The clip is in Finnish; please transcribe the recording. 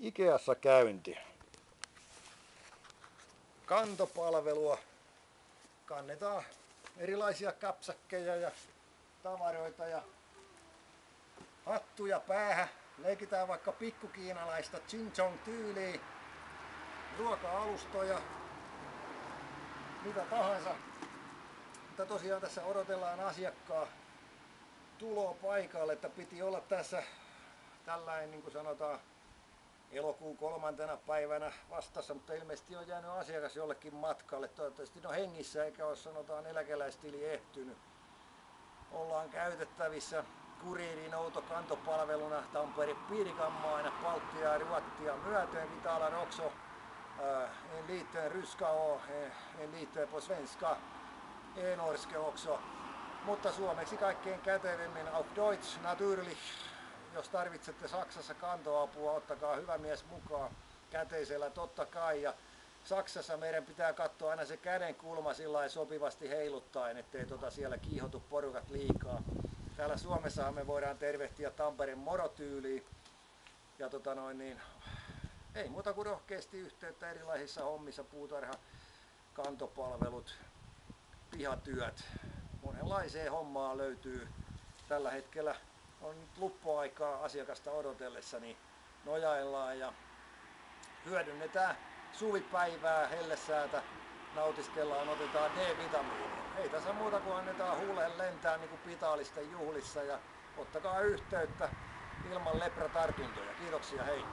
Ikeassa käynti. Kantopalvelua. Kannetaan erilaisia käpsäkkejä ja tavaroita ja hattuja päähän. Leikitään vaikka pikkukiinalaista ching-chong tyyliä. Ruoka-alustoja. Mitä tahansa. Mutta tosiaan tässä odotellaan asiakkaan tuloa paikalle, että piti olla tässä tällainen, niin kuin sanotaan, elokuun 3. päivänä vastassa, mutta ilmeisesti on jäänyt asiakas jollekin matkalle. Toivottavasti on hengissä eikä ole, sanotaan, eläkeläistili ehtynyt. Ollaan käytettävissä kuriirin autokantopalveluna Tampere Pirkanmaana, Baltia ja Ruottia myöten, Vitala också en liten ryska och en liten på svenska, norska också. Mutta suomeksi kaikkein kätevimmin auf Deutsch natürlich. Jos tarvitsette Saksassa kantoapua, ottakaa hyvä mies mukaan käteisellä totta kai. Ja Saksassa meidän pitää katsoa aina se käden kulma sillä sopivasti heiluttaen, ettei siellä kiihotu porukat liikaa. Täällä Suomessahan me voidaan tervehtiä Tampereen morotyyliin. Ja ei muuta kuin rohkeasti yhteyttä erilaisissa hommissa, puutarha, kantopalvelut, pihatyöt. Monenlaiseen hommaa löytyy tällä hetkellä. On nyt luppuaikaa asiakasta odotellessa, niin nojaillaan ja hyödynnetään suvipäivää, hellesäätä, nautiskellaan, otetaan D-vitamiinia. Ei tässä muuta kuin annetaan huuleen lentää niin kuin pitaalisten juhlissa ja ottakaa yhteyttä ilman lepratartuntoja. Kiitoksia, hei!